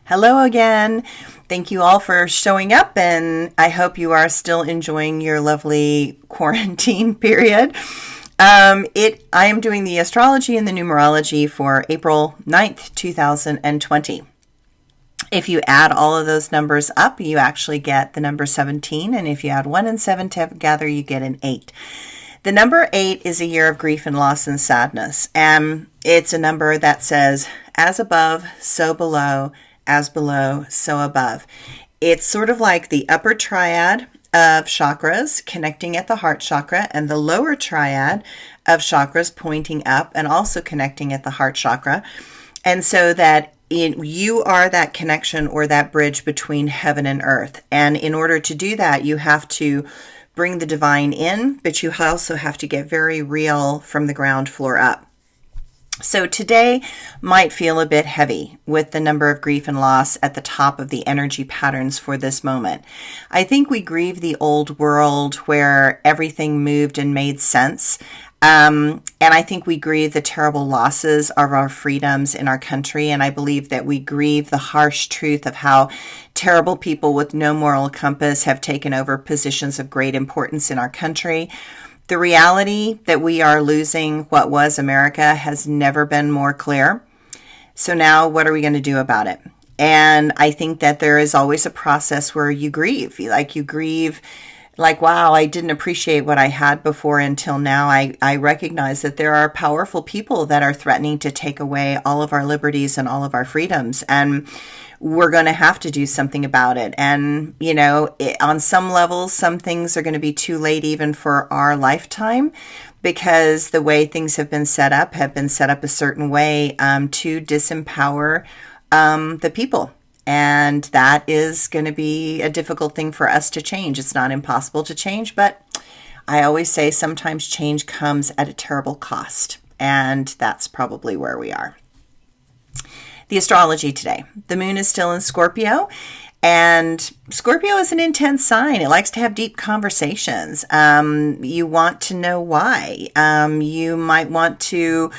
Hello again. Thank you all for showing up, and I hope you are still enjoying your lovely quarantine period. I am doing the astrology and the numerology for April 9th, 2020. If you add all of those numbers up, you actually get the number 17, and if you add 1 and 7 together, you get an 8. The number 8 is a year of grief and loss and sadness, and it's a number that says, as above, so below, as below, so above. It's sort of like the upper triad of chakras connecting at the heart chakra and the lower triad of chakras pointing up and also connecting at the heart chakra. And so that you are that connection or that bridge between heaven and earth. And in order to do that, you have to bring the divine in, but you also have to get very real from the ground floor up. So today might feel a bit heavy with the number of grief and loss at the top of the energy patterns for this moment. I think we grieve the old world where everything moved and made sense. And I think we grieve the terrible losses of our freedoms in our country. And I believe that we grieve the harsh truth of how terrible people with no moral compass have taken over positions of great importance in our country. The reality that we are losing what was America has never been more clear. So now what are we going to do about it? And I think that there is always a process where you grieve. You grieve like, wow, I didn't appreciate what I had before until now. I recognize that there are powerful people that are threatening to take away all of our liberties and all of our freedoms. And we're going to have to do something about it. And, on some levels, some things are going to be too late even for our lifetime, because the way things have been set up a certain way to disempower the people. And that is going to be a difficult thing for us to change. It's not impossible to change, but I always say sometimes change comes at a terrible cost. And that's probably where we are. The astrology today. The moon is still in Scorpio, and Scorpio is an intense sign. It likes to have deep conversations. You want to know why. You might want to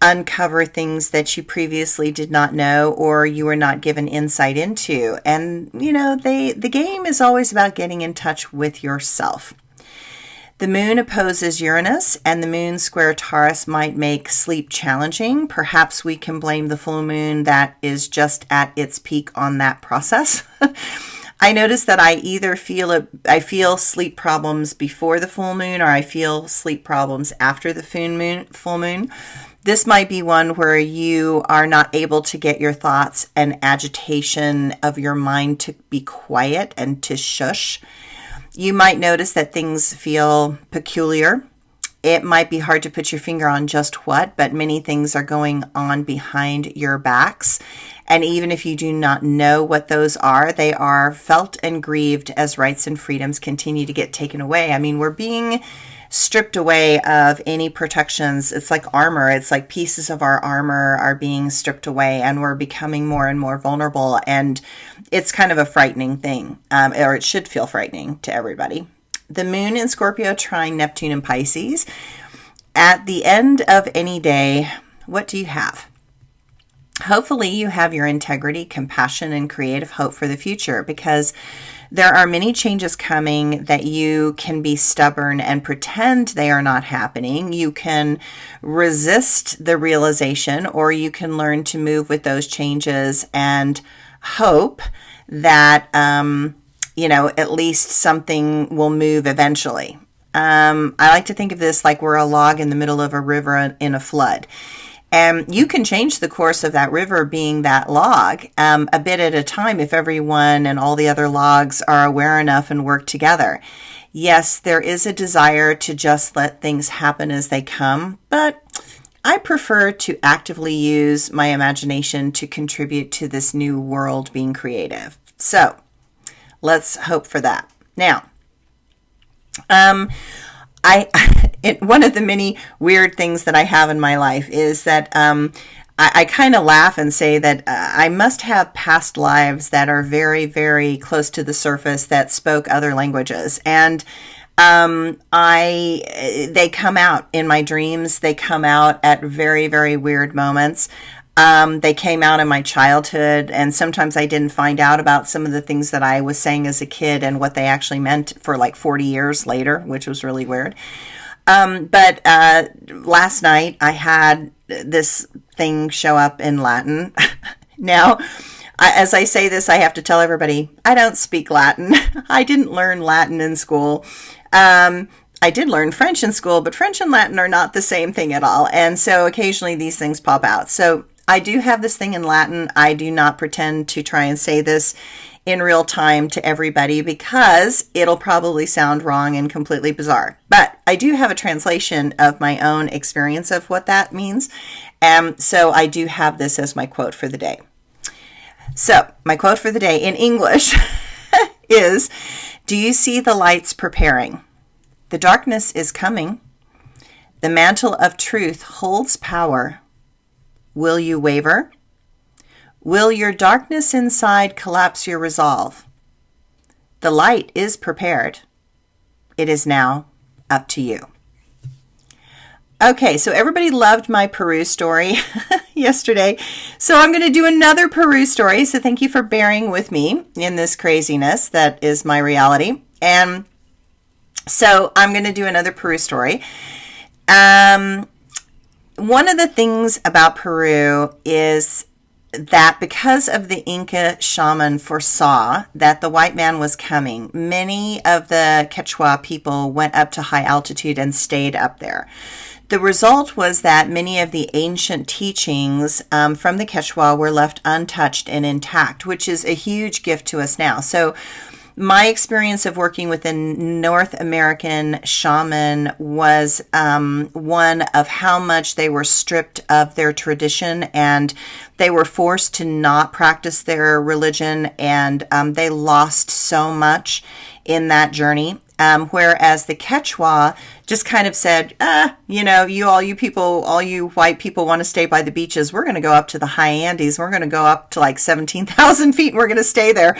uncover things that you previously did not know or you were not given insight into. And, the game is always about getting in touch with yourself. The moon opposes Uranus, and the moon square Taurus might make sleep challenging. Perhaps we can blame the full moon that is just at its peak on that process. I notice that I either feel sleep problems before the full moon, or I feel sleep problems after the full moon. This might be one where you are not able to get your thoughts and agitation of your mind to be quiet and to shush. You might notice that things feel peculiar. It might be hard to put your finger on just what, but many things are going on behind your backs. And even if you do not know what those are, they are felt and grieved as rights and freedoms continue to get taken away. I mean, we're being stripped away of any protections. It's like armor. It's like pieces of our armor are being stripped away, and we're becoming more and more vulnerable. And it's kind of a frightening thing, or it should feel frightening to everybody. The moon in Scorpio trine Neptune and Pisces. At the end of any day, what do you have? Hopefully you have your integrity, compassion, and creative hope for the future, because there are many changes coming that you can be stubborn and pretend they are not happening. You can resist the realization, or you can learn to move with those changes and hope that, at least something will move eventually. I like to think of this like we're a log in the middle of a river in a flood. And you can change the course of that river being that log a bit at a time if everyone and all the other logs are aware enough and work together. Yes, there is a desire to just let things happen as they come, but I prefer to actively use my imagination to contribute to this new world being creative. So let's hope for that. Now, one of the many weird things that I have in my life is that I kind of laugh and say that I must have past lives that are very, very close to the surface that spoke other languages. And they come out in my dreams. They come out at very, very weird moments. They came out in my childhood, and sometimes I didn't find out about some of the things that I was saying as a kid and what they actually meant for like 40 years later, which was really weird. But last night I had this thing show up in Latin. Now, as I say this, I have to tell everybody I don't speak Latin. I didn't learn Latin in school. I did learn French in school, but French and Latin are not the same thing at all. And so occasionally these things pop out. So I do have this thing in Latin. I do not pretend to try and say this in real time to everybody because it'll probably sound wrong and completely bizarre. But I do have a translation of my own experience of what that means. So I do have this as my quote for the day. So my quote for the day in English is, "Do you see the lights preparing? The darkness is coming. The mantle of truth holds power. Will you waver? Will your darkness inside collapse your resolve? The light is prepared. It is now up to you." Okay, so everybody loved my Peru story yesterday. So I'm going to do another Peru story. So thank you for bearing with me in this craziness that is my reality. And so I'm going to do another Peru story. One of the things about Peru is that because of the Inca shaman foresaw that the white man was coming, many of the Quechua people went up to high altitude and stayed up there. The result was that many of the ancient teachings from the Quechua were left untouched and intact, which is a huge gift to us now. So my experience of working with a North American shaman was one of how much they were stripped of their tradition and they were forced to not practice their religion, and they lost so much in that journey. Whereas the Quechua just kind of said, all you white people want to stay by the beaches. We're going to go up to the high Andes. We're going to go up to like 17,000 feet and we're going to stay there.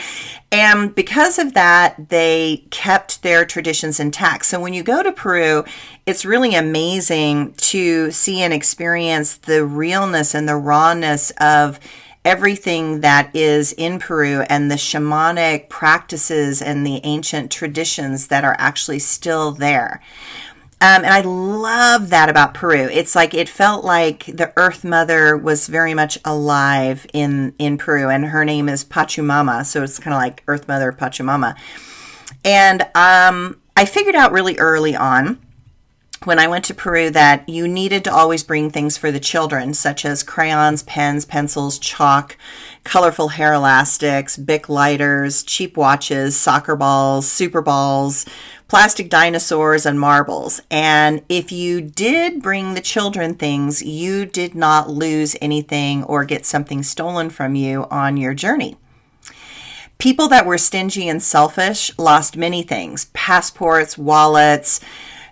And because of that, they kept their traditions intact. So when you go to Peru, it's really amazing to see and experience the realness and the rawness of everything that is in Peru and the shamanic practices and the ancient traditions that are actually still there. And I love that about Peru. It's like it felt like the Earth Mother was very much alive in Peru, and her name is Pachamama, so it's kind of like Earth Mother Pachamama. And I figured out really early on when I went to Peru that you needed to always bring things for the children, such as crayons, pens, pencils, chalk, colorful hair elastics, Bic lighters, cheap watches, soccer balls, super balls, plastic dinosaurs, and marbles. And if you did bring the children things, you did not lose anything or get something stolen from you on your journey. People that were stingy and selfish lost many things: passports, wallets,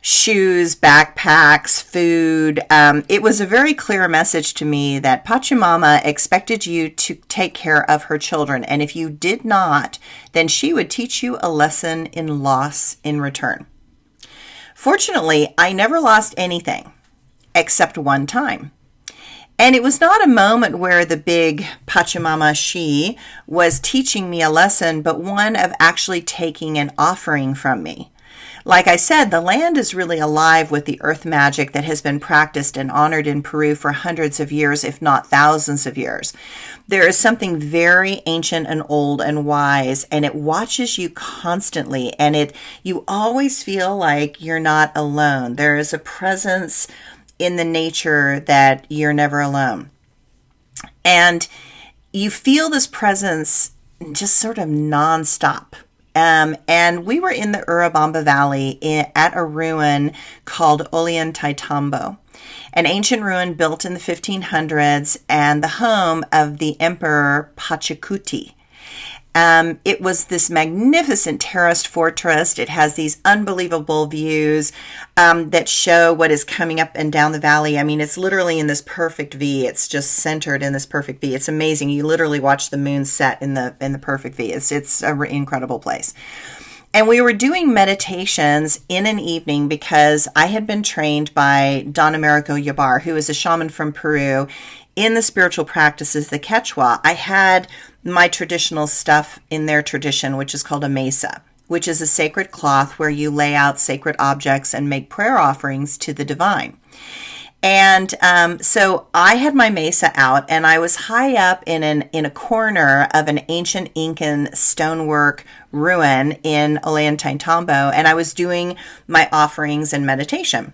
shoes, backpacks, food. It was a very clear message to me that Pachamama expected you to take care of her children. And if you did not, then she would teach you a lesson in loss in return. Fortunately, I never lost anything except one time. And it was not a moment where the big Pachamama she was teaching me a lesson, but one of actually taking an offering from me. Like I said, the land is really alive with the earth magic that has been practiced and honored in Peru for hundreds of years, if not thousands of years. There is something very ancient and old and wise, and it watches you constantly, and you always feel like you're not alone. There is a presence in the nature that you're never alone. And you feel this presence just sort of nonstop. And we were in the Urubamba Valley at a ruin called Ollantaytambo, an ancient ruin built in the 1500s and the home of the Emperor Pachacuti. It was this magnificent terraced fortress. It has these unbelievable views that show what is coming up and down the valley. I mean, it's literally in this perfect V. It's just centered in this perfect V. It's amazing. You literally watch the moon set in the perfect V. It's an incredible place. And we were doing meditations in an evening because I had been trained by Don Americo Yabar, who is a shaman from Peru, in the spiritual practices, the Quechua, I had my traditional stuff in their tradition, which is called a mesa, which is a sacred cloth where you lay out sacred objects and make prayer offerings to the divine. And so I had my mesa out, and I was high up in a corner of an ancient Incan stonework ruin in Ollantaytambo, and I was doing my offerings and meditation.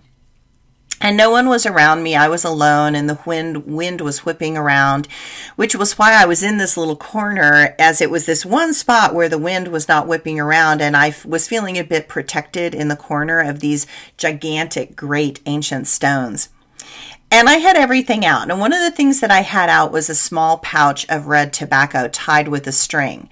And no one was around me. I was alone, and the wind was whipping around, which was why I was in this little corner, as it was this one spot where the wind was not whipping around, and I was feeling a bit protected in the corner of these gigantic, great ancient stones. And I had everything out. And one of the things that I had out was a small pouch of red tobacco tied with a string,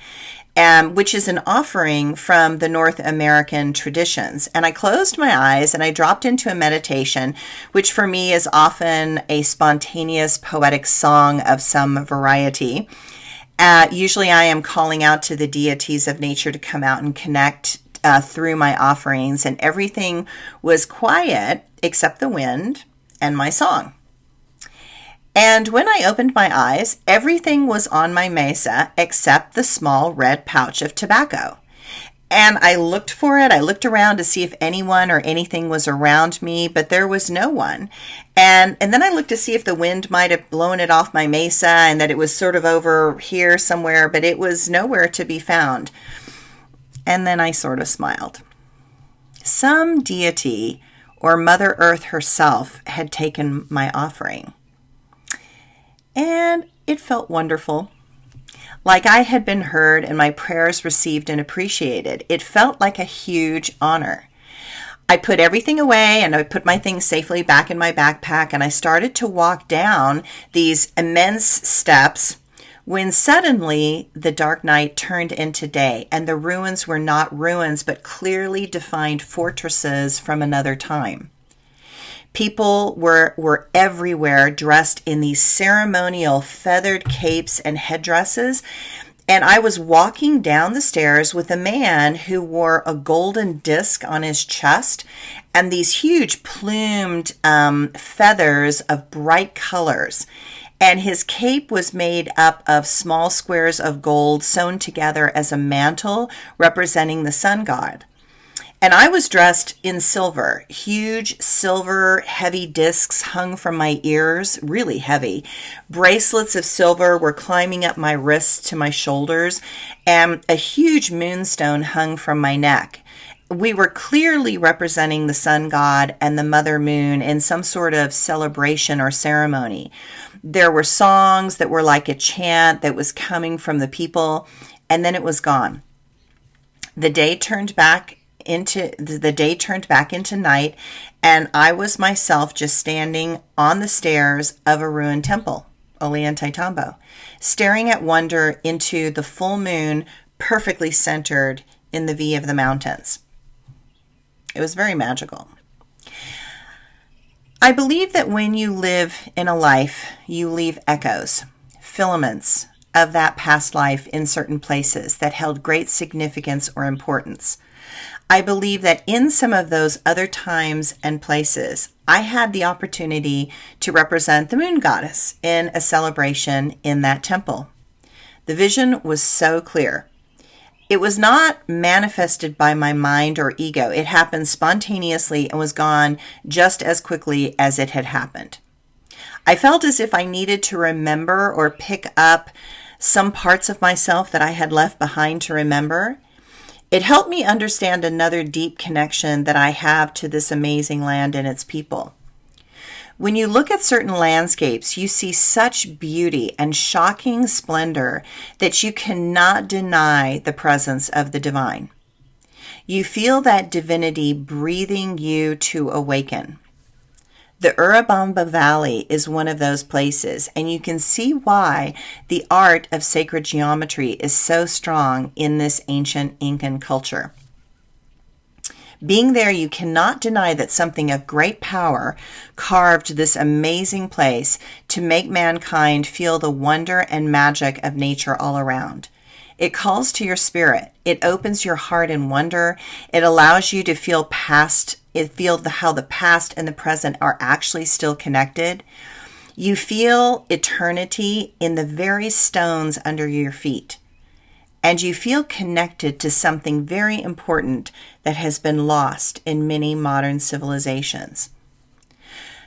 which is an offering from the North American traditions. And I closed my eyes and I dropped into a meditation, which for me is often a spontaneous poetic song of some variety. Usually I am calling out to the deities of nature to come out and connect through my offerings. And everything was quiet except the wind and my song. And when I opened my eyes, everything was on my mesa except the small red pouch of tobacco. And I looked for it. I looked around to see if anyone or anything was around me, but there was no one. And then I looked to see if the wind might have blown it off my mesa and that it was sort of over here somewhere, but it was nowhere to be found. And then I sort of smiled. Some deity or Mother Earth herself had taken my offering. And it felt wonderful, like I had been heard and my prayers received and appreciated. It felt like a huge honor. I put everything away and I put my things safely back in my backpack, and I started to walk down these immense steps when suddenly the dark night turned into day, and the ruins were not ruins but clearly defined fortresses from another time. People were everywhere dressed in these ceremonial feathered capes and headdresses, and I was walking down the stairs with a man who wore a golden disc on his chest and these huge plumed feathers of bright colors. And his cape was made up of small squares of gold sewn together as a mantle representing the sun god. And I was dressed in silver. Huge silver heavy discs hung from my ears, really heavy. Bracelets of silver were climbing up my wrists to my shoulders, and a huge moonstone hung from my neck. We were clearly representing the sun god and the mother moon in some sort of celebration or ceremony. There were songs that were like a chant that was coming from the people, and then it was gone. The day turned back into night, and I was myself just standing on the stairs of a ruined temple, Ollantaytambo, staring at wonder into the full moon perfectly centered in the V of the mountains. It was very magical. I believe that when you live in a life, you leave echoes, filaments of that past life in certain places that held great significance or importance. I believe that in some of those other times and places, I had the opportunity to represent the moon goddess in a celebration in that temple. The vision was so clear. It was not manifested by my mind or ego. It happened spontaneously and was gone just as quickly as it had happened. I felt as if I needed to remember or pick up some parts of myself that I had left behind to remember. It helped me understand another deep connection that I have to this amazing land and its people. When you look at certain landscapes, you see such beauty and shocking splendor that you cannot deny the presence of the divine. You feel that divinity breathing you to awaken. The Urubamba Valley is one of those places, and you can see why the art of sacred geometry is so strong in this ancient Incan culture. Being there, you cannot deny that something of great power carved this amazing place to make mankind feel the wonder and magic of nature all around. It calls to your spirit. It opens your heart in wonder. It allows you to feel how the past and the present are actually still connected. You feel eternity in the very stones under your feet. And you feel connected to something very important that has been lost in many modern civilizations.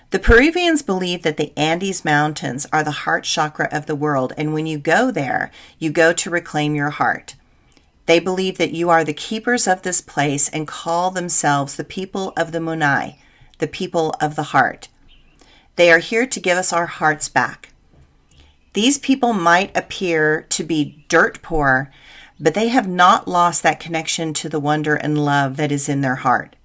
The Peruvians believe that the Andes Mountains are the heart chakra of the world, and when you go there, you go to reclaim your heart. They believe that you are the keepers of this place and call themselves the people of the Munai, the people of the heart. They are here to give us our hearts back. These people might appear to be dirt poor, but they have not lost that connection to the wonder and love that is in their heart.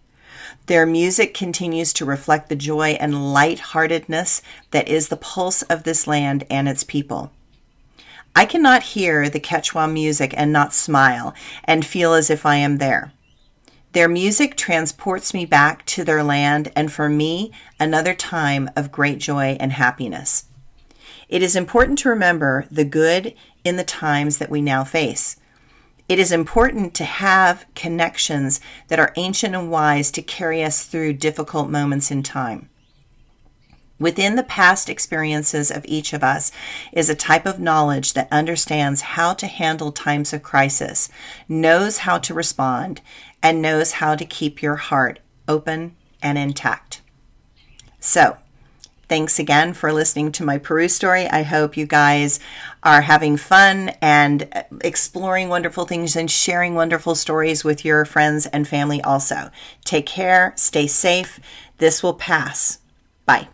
Their music continues to reflect the joy and lightheartedness that is the pulse of this land and its people. I cannot hear the Quechua music and not smile and feel as if I am there. Their music transports me back to their land, and for me, another time of great joy and happiness. It is important to remember the good in the times that we now face. It is important to have connections that are ancient and wise to carry us through difficult moments in time. Within the past experiences of each of us is a type of knowledge that understands how to handle times of crisis, knows how to respond, and knows how to keep your heart open and intact. So, thanks again for listening to my Peru story. I hope you guys are having fun and exploring wonderful things and sharing wonderful stories with your friends and family also. Take care, stay safe. This will pass. Bye.